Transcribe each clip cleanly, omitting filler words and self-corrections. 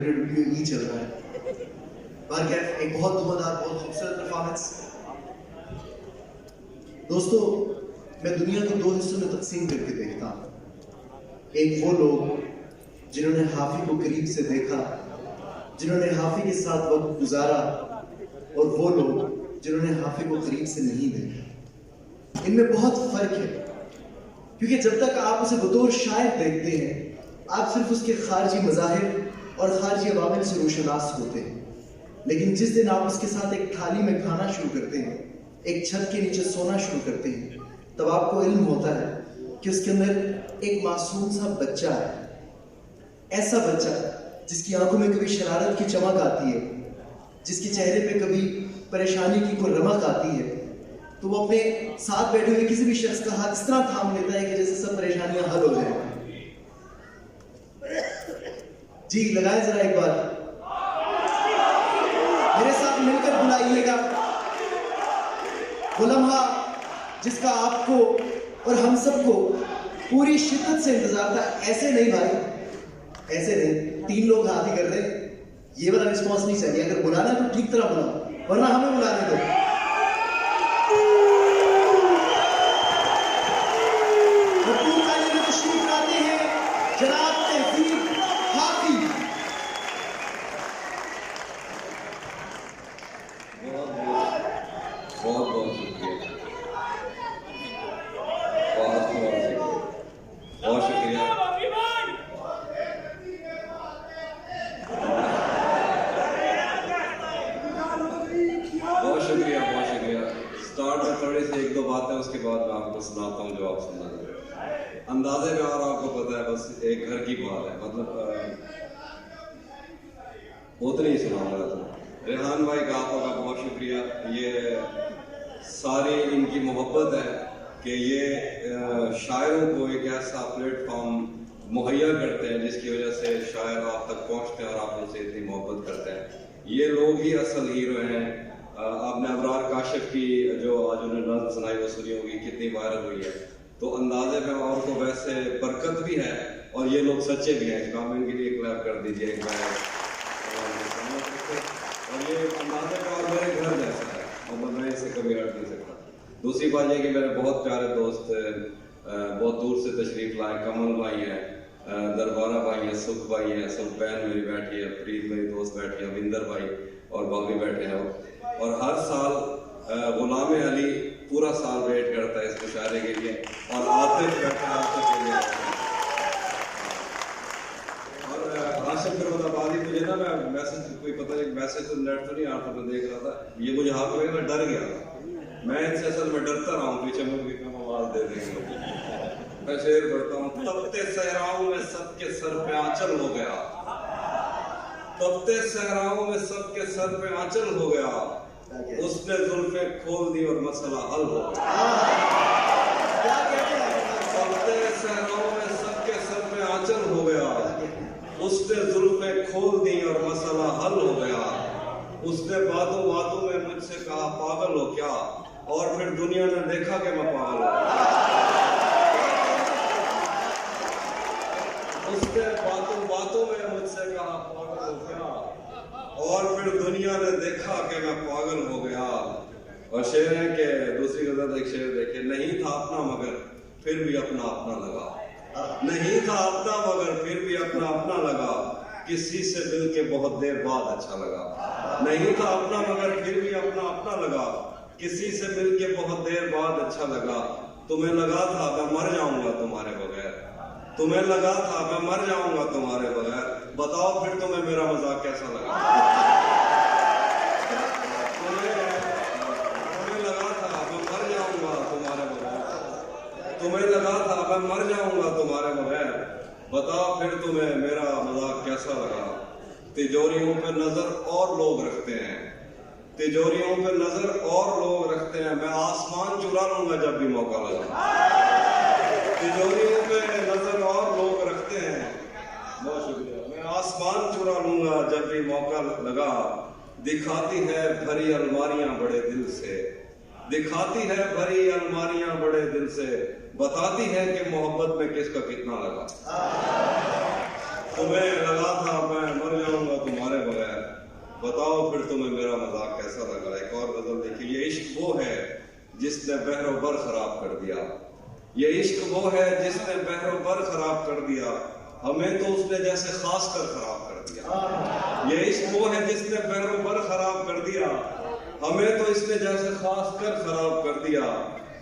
WWE चल रहा है। पर एक बहुत धुआंधार, बहुत खूबसूरत परफॉर्मेंस। दोस्तों, मैं दुनिया को दो हिस्सों में तकसीम करके देखता हूँ। एक वो लोग जिन्होंने हाफी को करीब से देखा, जिन्होंने हाफी के साथ वक्त गुजारा, और वो लोग जिन्होंने हाफी को करीब से नहीं देखा। इनमें बहुत फर्क है, क्योंकि जब तक आप उसे बतौर शायर देखते हैं, आप सिर्फ उसके खारजी मज़ाहिर और खारजी अवामिल से रोशनास होते हैं। लेकिन जिस दिन आप उसके साथ एक थाली में खाना शुरू करते हैं, एक छत के नीचे सोना शुरू करते हैं, तब आपको इल्म होता है कि उसके अंदर एक मासूम सा बच्चा है। ऐसा बच्चा जिसकी आंखों में कभी शरारत की चमक आती है, जिसके चेहरे पे कभी परेशानी की कोई रमक आती है, तो वो अपने साथ बैठे हुए किसी भी शख्स का हाथ इस तरह थाम लेता है कि जैसे सब परेशानियां हल हो जाए। जी लगाए जरा एक बार, मेरे साथ मिलकर बुलाइएगा वो लम्हा जिसका आपको और हम सबको पूरी शिद्दत से इंतजार था। ऐसे नहीं भाई, ऐसे नहीं। 3 लोग हाथ ही कर रहे, ये वाला रिस्पॉन्स नहीं चाहिए। अगर बुलाना है तो ठीक तरह बुलाओ, वरना हमें बुलाने दो। तशरीफ लाते हैं जनाब तहसीब हाफी। बहुत बहुत शुक्रिया, बहुत शुक्रिया। स्टार्ट में थोड़ी सी 1-2 बातें, उसके बाद मैं आपको सुनाता हूँ जो आप सुनना चाहते हैं। अंदाजे में और आपको पता है, बस एक घर की बात है, मतलब उतनी ही सुनाऊंगा। तो रेहान भाई का आपका बहुत शुक्रिया। ये सारी इनकी मोहब्बत है कि ये शायरों को एक ऐसा प्लेटफॉर्म मुहैया करते हैं जिसकी वजह से शायर आप तक पहुंचते हैं और आप उनसे इतनी मोहब्बत करते हैं। ये लोग ही असल हीरो हैं। आपने अबरार काशिफ की जो आज उन्होंने नज़्म सुनाई वो सुनी होगी, कितनी वायरल हुई है। तो अंदाजे में और को वैसे बरकत भी है और ये लोग सच्चे भी हैं। इस काम इनके लिए क्लैप कर दीजिए एक बार। और ये अंदाजे में और मेरे घर जैसा है और मैं इसे कभी हट नहीं सकता। दूसरी बात यह कि मेरे बहुत प्यारे दोस्त बहुत दूर से तशरीफ लाए। कमल भाई हैं, दरबारा भाई हैं, सुख भाई हैं, सुख बहन मेरी बैठी है, प्रीत मेरी दोस्त बैठी है, विंदर भाई और भाभी बैठे हैं। और हर साल गुलाम अली पूरा साल वेट करता है इस मुशायरे के लिए, और आतिफ बैठा है आतिफ के लिए। और आशिफ फिरोजाबादी, मुझे ना मैं मैसेज कोई पता नहीं, मैसेज तो नेट तो नहीं आता, मैं देख रहा था, ये मुझे हाथ में, मैं डर गया था। मैं इनसे असल में डरता रहा हूँ, पीछे मुझे कम आवाज दे देंगे। मैं शेर पढ़ता हूँ। तपते सहराओं में सबके सर पे आंचल हो गया, तपते सहराओं में सबके सर पे आंचल हो गया, उसने जुल्फे खोल दी और मसला हल हो गया। तपते सहराओं में सबके सर पे आंचल हो गया, उसने जुल्फे खोल दी और मसला हल हो गया। उसने बातों बातों में मुझसे कहा पागल हो क्या, और फिर दुनिया ने देखा कि मैं पागल हूं। उसने बातों बातों में मुझसे कहा पागल हो क्या, और फिर दुनिया ने देखा कि मैं पागल हो गया। और शेर है कि दूसरी गजल एक शेर देखे, नहीं था अपना मगर फिर भी अपना अपना लगा, नहीं था अपना मगर फिर भी अपना अपना लगा, किसी से मिल के बहुत देर बाद अच्छा लगा। नहीं था अपना मगर फिर भी अपना अपना लगा, किसी से मिल के बहुत देर बाद अच्छा लगा। तुम्हें लगा था मैं मर जाऊंगा तुम्हारे बगैर, तुम्हें लगा था मैं मर जाऊंगा तुम्हारे बगैर, बताओ फिर तुम्हें मेरा मजाक कैसा लगा। तुम्हें लगा था मैं मर जाऊंगा तुम्हारे बगैर, तुम्हें लगा था मैं मर जाऊंगा तुम्हारे बगैर, बताओ फिर तुम्हें मेरा मजाक कैसा लगा। तिजोरियों पे नजर और लोग रखते हैं, तिजोरियों पे नजर और लोग रखते हैं, मैं आसमान चुरा लूंगा जब भी मौका लगा। तिजोरियों पे नजर और लोग रखते हैं, बहुत शुक्रिया, मैं आसमान चुरा लूंगा जब भी मौका लगा। दिखाती है भरी अलमारियां बड़े दिल से, दिखाती है भरी अलमारियां बड़े दिल से, बताती है कि मोहब्बत में किसका कितना लगा। तुम्हें लगा था मैं मर जाऊंगा तुम्हें मेरा मजाक कैसा लगा। एक और गजल देखिए, ये इश्क वो है जिसने बहरो बर खराब कर दिया, ये इश्क वो है जिसने बहरो बर खराब कर दिया, हमें तो उसने जैसे खास कर खराब कर दिया। ये इश्क वो है जिसने बहरो बर खराब कर दिया, हमें तो इसने जैसे खास कर खराब कर दिया।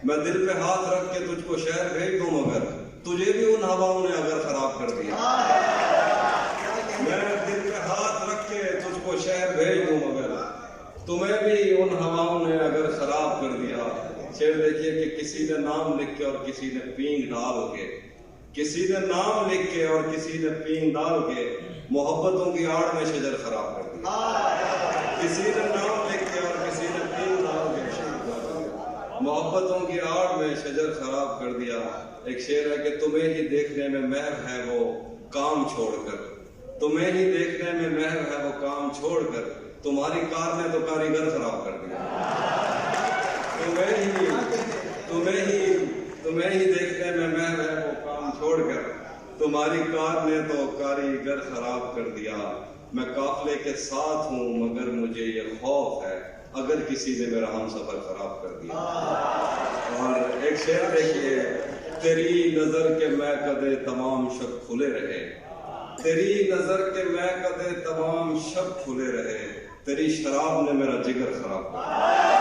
मैं दिल पे हाथ रख के तुझको शहर भेज दूं मगर तुझे भी उन हवाओं ने अगर खराब कर दिया। मैं दिल पे हाथ रख के तुझको शहर भेज दूं मगर तुम्हें भी उन हवाओं ने अगर खराब कर दिया। शेर देखिए कि किसी ने नाम लिख के और किसी ने पींग डाल के, किसी ने नाम लिख के और किसी ने पींग डाल के मोहब्बतों की आड़ में शजर खराब कर दिया। किसी ने नाम लिख के और किसी ने पींग डाल के मोहब्बतों की आड़ में शजर खराब कर दिया। एक शेर है कि तुम्हें ही देखने में महव है वो काम छोड़कर, तुम्हें ही देखने में महव है वो काम छोड़कर, तुम्हारी कार ने तो कारीगर खराब कर दिया। तुम्हें ही देखने में महव है वो काम छोड़कर, तुम्हारी कार ने तो कारीगर खराब कर दिया। मैं काफले के साथ हूँ मगर मुझे ये खौफ है अगर किसी ने मेरा हमसफर खराब कर दिया। और एक शेर देखिए, तेरी नजर के मैं कदे तमाम शब खुले रहे, तेरी नजर के मैं कदे तमाम शब खुले रहे, तेरी शराब ने मेरा जिगर खराब कर दिया।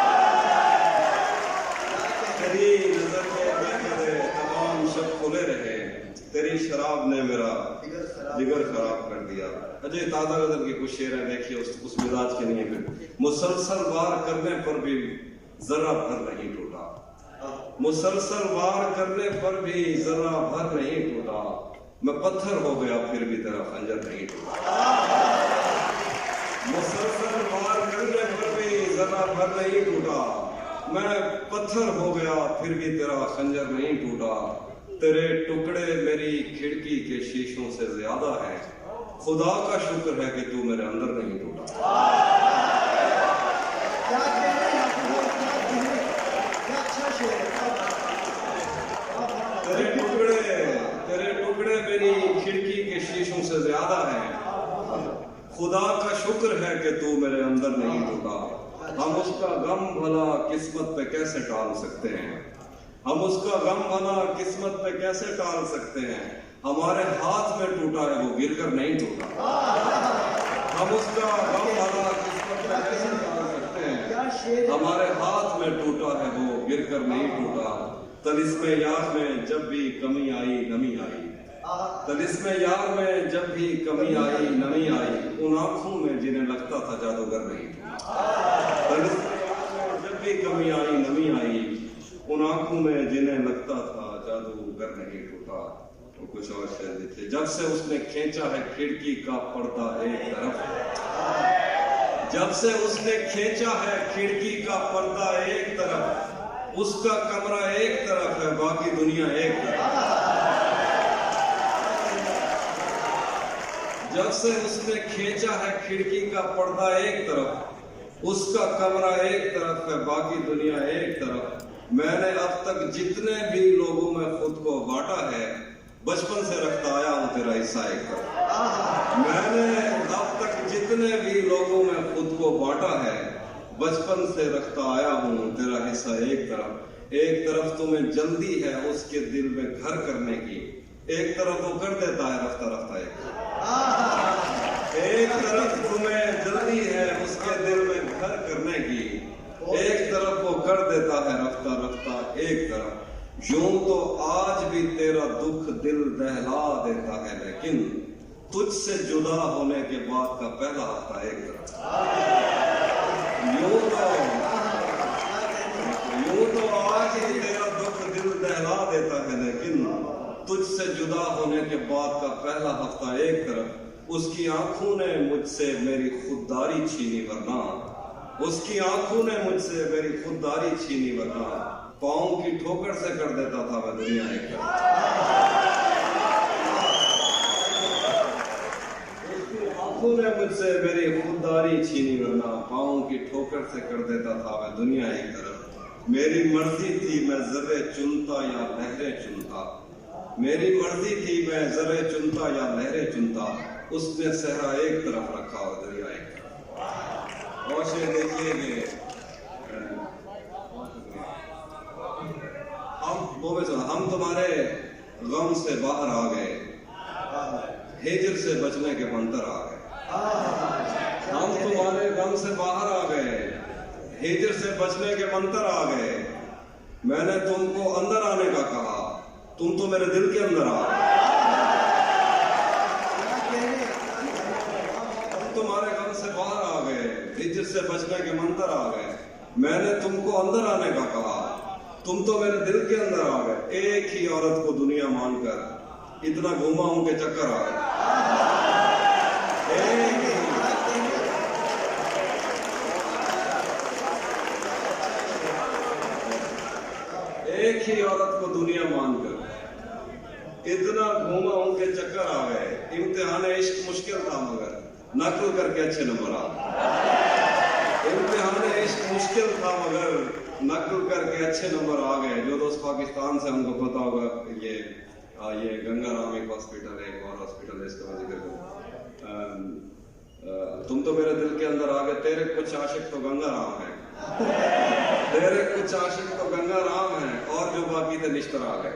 तेरी नजर के मैं कदे तमाम शब खुले रहे, तेरी शराब ने मेरा जिगर खराब कर दिया। अजय ताजा गजल के कुछ शेर हैं, देखिए उस मिजाज के नहीं फिर। मुसलसल वार करने पर भी जरा भर नहीं टूटा, मुसलसल वार करने पर भी जरा भर नहीं टूटा, मैं पत्थर हो गया फिर भी तेरा खंजर नहीं टूटा। मुसलसल वार करने पर भी जरा भर नहीं टूटा, मैं पत्थर हो गया फिर भी तेरा खंजर नहीं टूटा। तेरे टुकड़े मेरी खिड़की के शीशों से ज्यादा है, खुदा का शुक्र है कि तू मेरे अंदर नहीं टूटा। तेरे टुकड़े मेरी खिड़की के शीशों से ज्यादा है, खुदा का शुक्र है कि तू मेरे अंदर नहीं टूटा। हम उसका गम भला किस्मत पे कैसे टाल सकते हैं, हम उसका गम भला किस्मत पे कैसे टाल सकते हैं, हमारे हाथ में टूटा है वो गिरकर नहीं टूटा। हम उसका गम भला किस्मत पे कैसे टाल सकते हैं, हमारे हाथ में टूटा है वो गिरकर नहीं टूटा। तलिस्मे यार में जब भी कमी आई नमी आई, तलिस्मे यार में जब भी कमी आई नमी आई, उन आंखों में जिन्हें लगता था जादूगर नहीं टूटा। तलिस्मे यार में जब भी कमी आई नमी आई, उन आंखों में जिन्हें लगता था जादूगर नहीं टूटा। तो कुछ और शेर देखिए, जब से उसने खींचा है खिड़की का पर्दा एक तरफ, जब से उसने खींचा है खिड़की का पर्दा एक तरफ, उसका कमरा एक तरफ है बाकी दुनिया एक तरफ। जब से उसने खींचा है खिड़की का पर्दा एक तरफ, उसका कमरा एक तरफ है बाकी दुनिया एक तरफ। मैंने अब तक जितने भी लोगों में खुद को बांटा है, बचपन से रखता आया हूं तेरा हिस्सा एक तरफ। मैंने अब तक जितने भी लोगों में खुद को बांटा है, बचपन से रखता आया हूं तेरा हिस्सा एक तरफ। एक तरफ तुम्हें जल्दी है उसके दिल में घर करने की, एक तरफ वो कर देता है रफ्ता रफ्ता एक तरफ तुम्हें जल्दी है उसके दिल में घर करने की, एक तरफ वो कर देता है रफ्ता रफ्ता एक तरफ। यूं तो आज भी तेरा दुख दिल दहला देता है, लेकिन तुझसे जुदा होने के बाद का पहला हफ्ता एक तरफ। यूं तो आज ही तेरा दुख दिल दहला देता है, लेकिन तुझसे जुदा होने के बाद का पहला हफ्ता एक तरफ। उसकी आंखों ने मुझसे मेरी खुददारी छीनी, वरना उसकी आंखों ने मुझसे मेरी खुददारी छीनी, वरना पाँव की ठोकर से कर देता था मैं दुनिया एक तरफ। उसकी आंखों ने मुझसे मेरी खुददारी छीनी, वरना पाँव की ठोकर से कर देता था मैं दुनिया एक तरफ। मेरी मर्जी थी मैं जरे चुनता या लहरें चुनता, मेरी मर्जी थी मैं जरे चुनता या लहरें चुनता, उसने सहरा एक तरफ रखा और दरिया एक तरफ। और शेर देखिए कि हम तुम्हारे गम से बाहर आ गए, हिजर से बचने के मंतर आ गए। हम तुम्हारे गम से बाहर आ गए, हिजर से बचने के मंतर आ गए। मैंने तुमको अंदर आने का कहा, तुम तो मेरे दिल के अंदर आ गए। हम तुम्हारे गम से बाहर आ गए, हिजर से बचने के मंतर आ गए। मैंने तुमको अंदर आने का कहा, तुम तो मेरे दिल के अंदर आ गए। एक ही औरत को दुनिया मानकर इतना घूमा हूं के चक्कर आ गए। एक ही औरत को दुनिया मानकर इतना घूमा हूं के चक्कर आ गए। इम्तिहान इश्क मुश्किल था मगर नकल करके अच्छे नंबर आ गए। इम्तिहान इश्क मुश्किल था मगर नकल करके अच्छे नंबर आ गए। जो दोस्त पाकिस्तान से हमको पता होगा, ये गंगा राम एक हॉस्पिटल है, एक और हॉस्पिटल है, इसका मैं जिक्र करूं। तुम तो मेरे दिल के अंदर आ गए। तेरे कुछ आशिक तो गंगा राम है, तेरे कुछ आशिक तो गंगा राम है, और जो बाकी थे निश्तर आ गए।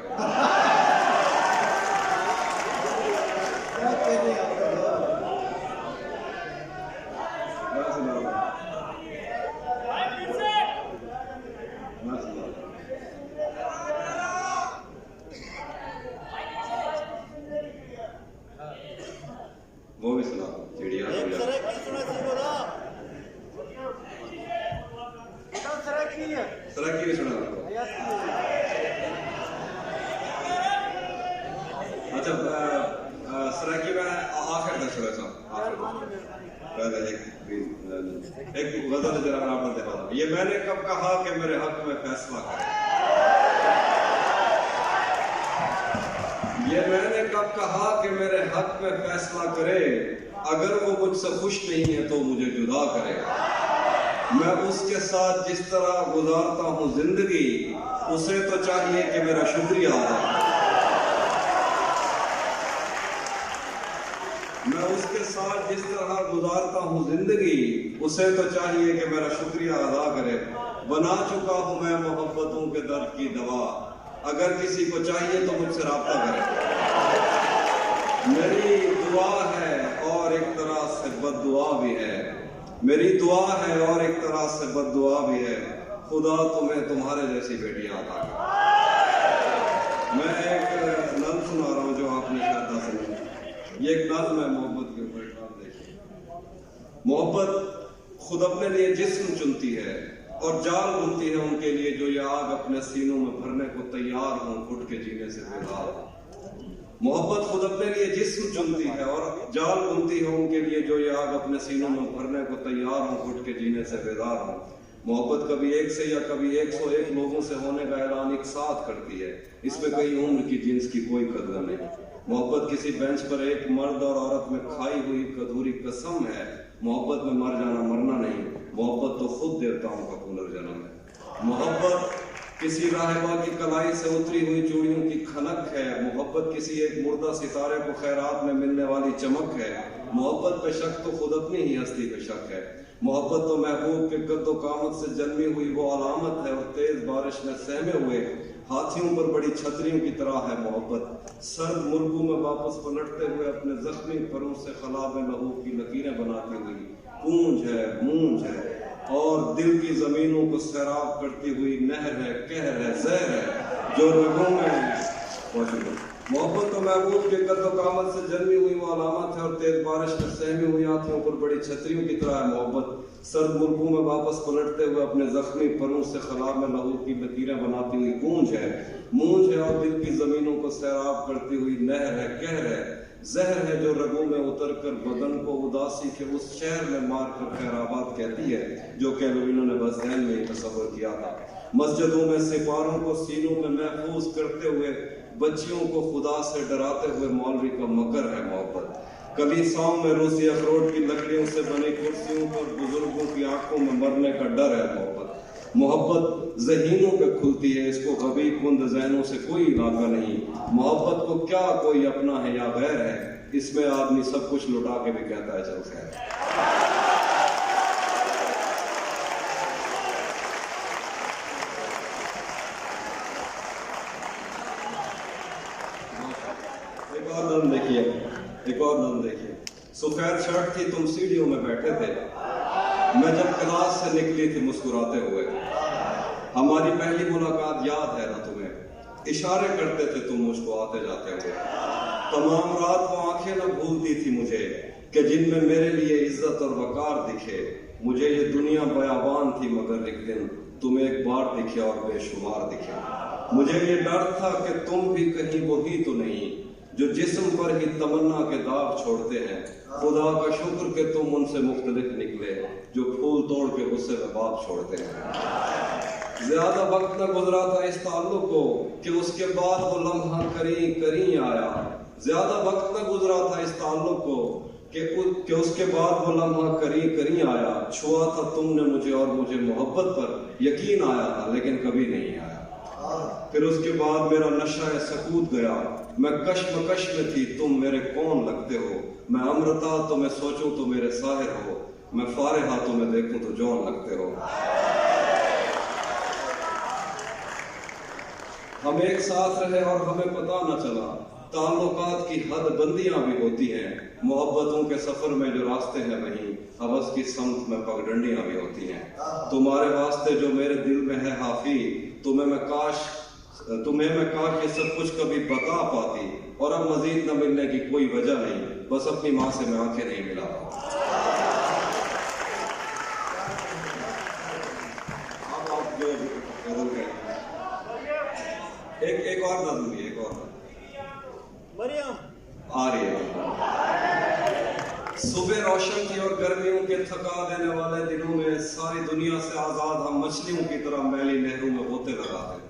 वो भी सुना चिड़िया सराकी भी सुना। अच्छा, सराकी में आखिर तक सुना था। एक गजल जरा आपने देखा था, ये मैंने कब कहा कि मेरे हक में फैसला करे। ये मैंने कब कहा कि मेरे हक में फैसला करे। अगर वो मुझसे खुश नहीं है तो मुझे जुदा करे। मैं उसके साथ जिस तरह गुजारता हूँ जिंदगी, उसे तो चाहिए कि मेरा शुक्रिया अदा करे। मैं उसके साथ जिस तरह गुजारता हूँ जिंदगी, उसे तो चाहिए कि मेरा शुक्रिया अदा करे। बना चुका हूँ मैं मोहब्बतों के दर्द की दवा, अगर किसी को चाहिए तो मुझसे राब्ता करे। मेरी दुआ है और एक तरह से बद्दुआ भी है, मेरी दुआ है और एक तरह से बद्दुआ भी है। खुदा तुम्हें तुम्हारे जैसी बेटियां अता करे। मैं एक नज़्म सुना रहा हूँ जो आपने शायद सुनी। ये एक नज़्म है मोहब्बत के ऊपर। देखिए, मोहब्बत खुद अपने लिए जिस्म चुनती है और जाल बुनती है उनके लिए जो ये आग अपने सीनों में भरने को तैयार हों घुट के जीने से बेदार। मोहब्बत खुद अपने लिए जिस्म चुनती है और जाल बुनती है उनके लिए जो ये आग अपने सीनों में भरने को तैयार हों घुट के जीने से बेदार हों। मोहब्बत कभी एक से या कभी 101 लोगों से होने का ऐलान एक साथ करती है। इसमें कई उम्र की जिन्स की कोई कदर नहीं। मोहब्बत किसी बेंच पर एक मर्द और औरत में खाई हुई अधूरी कसम है। मोहब्बत में मर जाना मरना नहीं, मोहब्बत तो खुद देवताओं का पुनर्जन्म है। मोहब्बत किसी राहिबा की कलाई से उतरी हुई चूड़ियों की खनक है। मोहब्बत किसी एक मुर्दा सितारे को खैरात में मिलने वाली चमक है। मोहब्बत पे शक तो खुद अपनी ही हस्ती पे शक है। मोहब्बत तो महबूब के कद्दो कामत से जन्मी हुई वो अलामत है और तेज बारिश में सहमे हुए हाथियों पर बड़ी छतरियों की तरह है। मोहब्बत सर्द मुल्कों में वापस पलटते हुए अपने जख्मी परों से खलाब लहू की लकीरें बनाती हुई गूंज है, मूंज है और दिल की जमीनों को सैराब करती हुई नहर है, कहर है, जहर है जो रगों में। मोहब्बत तो महबूब के कद्दो कामत से जन्मी हुई वो अलामत है और तेज बारिश में सहमी हुई आंखों पर बड़ी छतरियों की तरह है। मोहब्बत सर्द मुल्कों में वापस पलटते हुए अपने जख्मी परों से खलाब में लहू की लकीरें बनाती हुई गूंज है, मूंज है और दिल की जमीनों को सैराब करती हुई नहर है, कहर है, जहर है जो रगों में उतर कर बदन को उदासी के उस शहर में मार कर खैराबाद कहती है जो कैलोविनो ने बस ज़हन में ही तस्वर किया था। मस्जिदों में सिपारों को सीनों में महफूज करते हुए बच्चियों को खुदा से डराते हुए मौलवी का मकर है। मोहब्बत कलीसियाओं में रूसी अखरोट की लकड़ियों से बनी कुर्सियों पर बुजुर्गों की आंखों में मरने का डर है। मोहब्बत ज़हीनों पे खुलती है, इसको कभी कुंद ज़हनों से कोई इलाका नहीं। मोहब्बत को क्या कोई अपना है या गैर है, इसमें आदमी सब कुछ लुटा के भी कहता है चल खैर। शर्ट थी, तुम सीढ़ियों में बैठे थे। मैं जब क्लास से निकली थी मुस्कुराते हुए। हमारी पहली मुलाकात याद है ना तुम्हें? इशारे करते थे तुम मुझको आते जाते हुए। तमाम रात वो आंखें न भूलती थी मुझे कि जिनमें मेरे लिए इज्जत और वकार दिखे। मुझे ये दुनिया बयाबान थी मगर एक दिन तुम एक बार दिखे और बेशुमार दिखे। मुझे ये डर था कि तुम भी कहीं वही तो नहीं जो जिस्म पर ही तमन्ना के दाग छोड़ते हैं। खुदा का शुक्र कि तुम उनसे मुख्तलिफ निकले जो फूल तोड़ के गुस्से में बात छोड़ते हैं। ज्यादा वक्त न गुजरा था इस ताल्लुक को कि उसके बाद वो लम्हा करीं करीं आया। ज्यादा वक्त न गुजरा था इस ताल्लुक को कि उसके बाद वो लम्हा करीं करीं आया। छुआ था तुमने मुझे और मुझे मोहब्बत पर यकीन आया था, लेकिन कभी नहीं आया। फिर उसके बाद मेरा नशा सकूत गया। मैं कश्मकश में थी, तुम मेरे कौन लगते हो। मैं अमृता तो मैं सोचूं तो मेरे साहिर हो। मैं फारिहा तो मैं देखूं तो जौन लगते हो। हम एक साथ रहे और हमें पता न चला। ताल्लुकात की हद बंदियां भी होती हैं। मोहब्बतों के सफर में जो रास्ते हैं वहीं हवस की समत में पगडंडियां भी होती हैं। तुम्हारे वास्ते जो मेरे दिल में है हाफी, तुम्हें मैं काश ये सब कुछ कभी बता पाती। और अब मजीद न मिलने की कोई वजह नहीं, बस अपनी माँ से मैं आंखें नहीं मिला पाती। आप जो बदल गए। एक और ना दूंगी, एक और मरियम आ रही है। सुबह रोशन थी और गर्मियों के थका देने वाले दिनों में सारी दुनिया से आजाद हम मछलियों की तरह मैली नहरों में होते लगाते।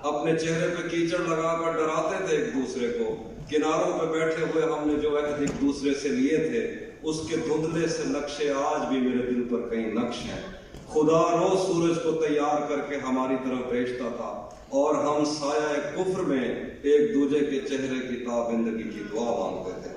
अपने चेहरे पे कीचड़ लगाकर डराते थे एक दूसरे को। किनारों पे बैठे हुए हमने जो अहद एक दूसरे से लिए थे, उसके धुंधले से नक्शे आज भी मेरे दिल पर कई नक्श हैं। खुदा रोज सूरज को तैयार करके हमारी तरफ भेजता था और हम साया कुफ्र में एक दूजे के चेहरे की ताबिंदगी की दुआ मांगते थे।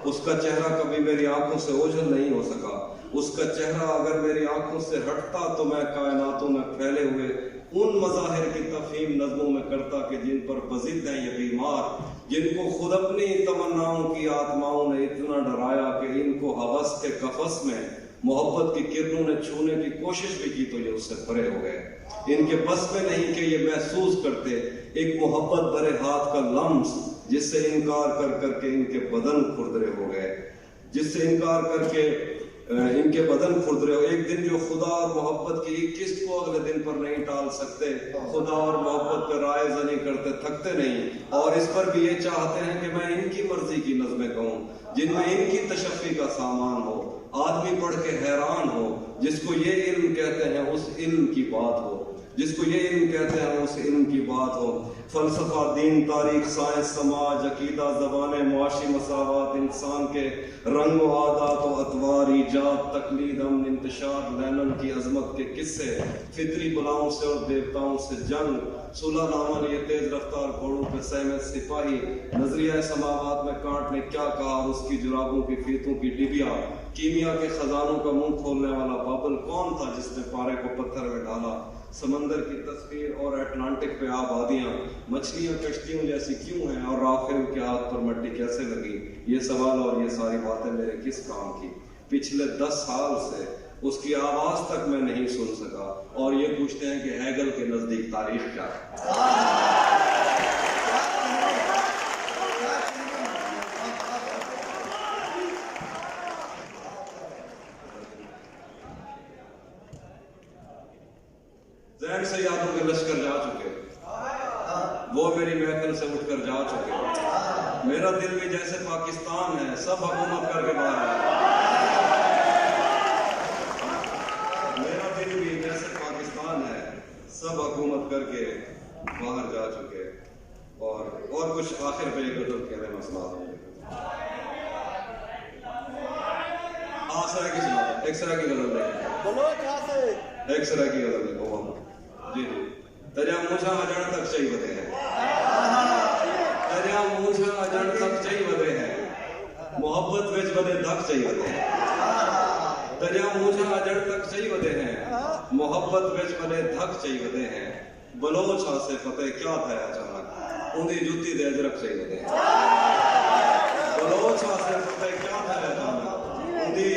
उसका चेहरा कभी मेरी आंखों से ओझल नहीं हो सका। उसका चेहरा अगर मेरी आंखों से हटता तो मैं कायनातों में फैले हुए उन मज़ाहिर की तफहीम नज़मों में करता कि जिन पर बज़िद हैं ये बीमार, जिनको खुद अपनी तमन्नाओं की आत्माओं ने इतना डराया कि इनको हवस के कफस में मोहब्बत की किरणों ने छूने की कोशिश भी की तो ये उससे परे हो गए। इनके बस में नहीं कि ये महसूस करते एक मोहब्बत भरे हाथ का लम्स, जिससे इनकार कर करके इनके बदन खुरदरे हो गए, जिससे इनकार करके इनके बदन खुरदरे हो। एक दिन जो खुदा और मोहब्बत की किस्त को अगले दिन पर नहीं टाल सकते, खुदा और मोहब्बत पर राय जनी करते थकते नहीं, और इस पर भी ये चाहते हैं कि मैं इनकी मर्जी की नज़में कहूँ जिनमें इनकी तशफ़ी का सामान हो। आदमी पढ़ के हैरान हो, जिसको ये इल्म कहते हैं उस इल्म की बात हो, जिसको ये इल्म कहते हैं उस इल्म की बात हो। फलसफा, दीन, तारीख, साइंस, समाज, अकीदा, ज़बाने, मुआशी मसावात, इंसान के रंग व आदात व अतवार, ईजाद, तकलीद, अमन, इंतशार, लैनन की अजमत के किस्से, फितरी बलाओं से और देवताओं से जंग, सुलह नामन ये तेज रफ्तार घोड़ों पे सहमे सिपाही, नजरिया समावात में कांट ने क्या कहा और उसकी जुराबों की फीतों की डिबिया, कीमिया के खजानों का मुंह खोलने वाला बाबल कौन था जिसने पारे को पत्थर में डाला, समंदर की तस्वीर और अटलांटिक पे आबादियां, मछलियां कश्तियों जैसी क्यों हैं और राफेल के हाथ पर मट्टी कैसे लगी। ये सवाल और ये सारी बातें मेरे किस काम की। पिछले 10 साल से उसकी आवाज तक मैं नहीं सुन सका और ये पूछते हैं कि हैगल के नजदीक तारीख क्या है। जहन से यादों के लश्कर जा चुके, वो मेरी महफिल से उठकर जा चुके। मेरा दिल भी जैसे पाकिस्तान है, सब हुकूमत करके बाहर है। मेरा दिल भी जैसे पाकिस्तान है, सब हुकूमत करके बाहर जा चुके। और कुछ आखिर पे एक गजल कह रहे मसला एक सरा की गजल देखो, एक सरा की गजल देखो जी जी। तेरा मुझा अजण तक चाहिए बदे है, तेरा मुझा अजण तक चाहिए बदे है, मोहब्बत विच बदे धक चाहिए बदे है। तेरा मुझा अजण तक चाहिए बदे है, मोहब्बत विच बदे धक चाहिए बदे है। बलोच से फतेह क्या था अचानक, उन्दी जुत्ती दे अजरक चाहिए बदे है। बलोच से फतेह क्या था अचानक, उन्दी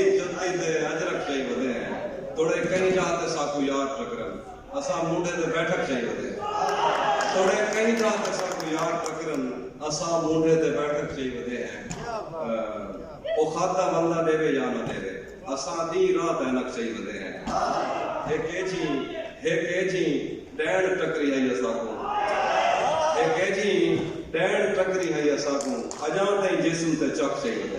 असा मुंडे ते बैठक चाहिए होते थोड़े कहीं रात असा को यार तकरन असा मुंडे ते बैठक चाहिए होते हैं वो खाता बंदा देवे या ना देवे असा दी रात ऐनक चाहिए होते हैं हे केजी डैड टकरी है असा को हे केजी डैड टकरी है असा को अजा ताईं जिस्म ते चक चाहिए होते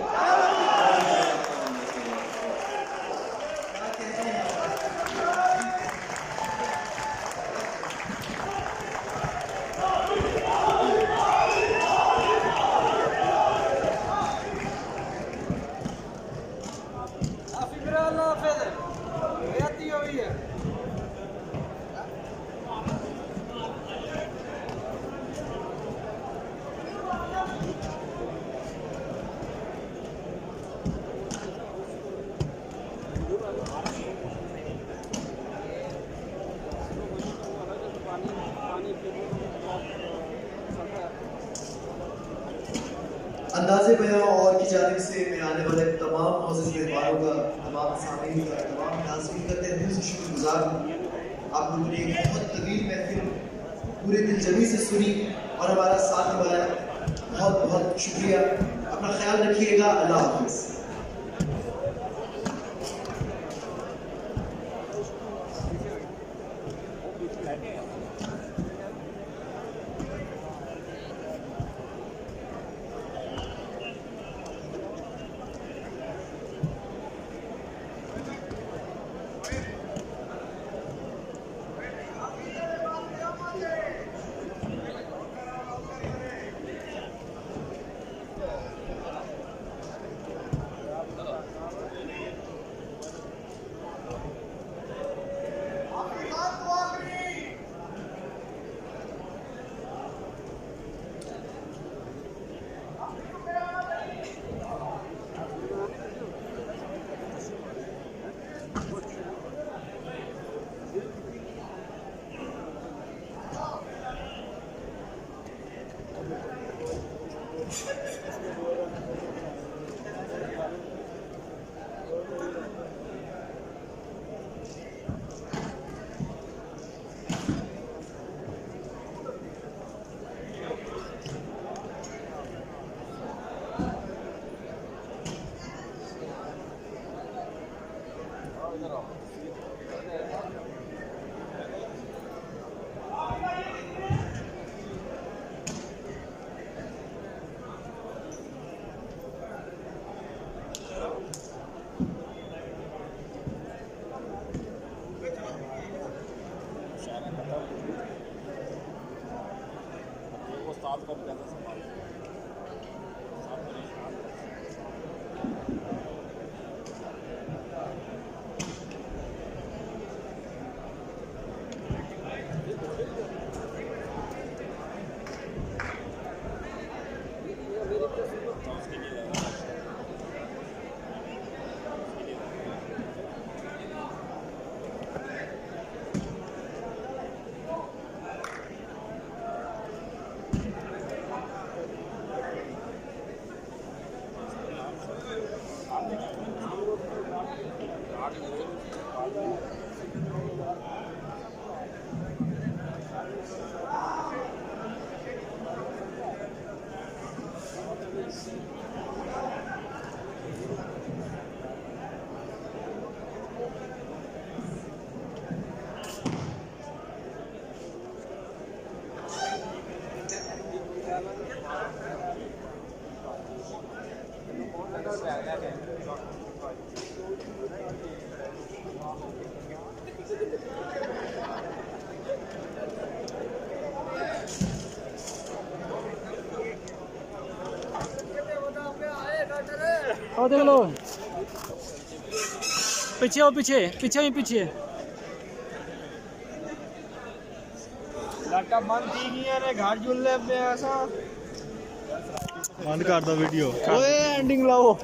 अंदाज़े बयां और की जानिब से मैं आने वाले तमाम मोअज़्ज़िज़ मेहमानों का, तमाम सामीन का, तमाम नाज़रीन का तहे दिल से शुक्रगुज़ार हूँ। आप लोगों ने एक बहुत तवील महफिल पूरे दिलजमी से सुनी और हमारा साथ निभाया। बहुत बहुत शुक्रिया। अपना ख्याल रखिएगा। अल्लाह हाफ़िज़। और देख लो पीछे हो, पीछे पीछे ही पीछे लाटा बंद थी नहीं है घर जुल्ले पे ऐसा बंद कर दो वीडियो। ओए एंडिंग लाओ।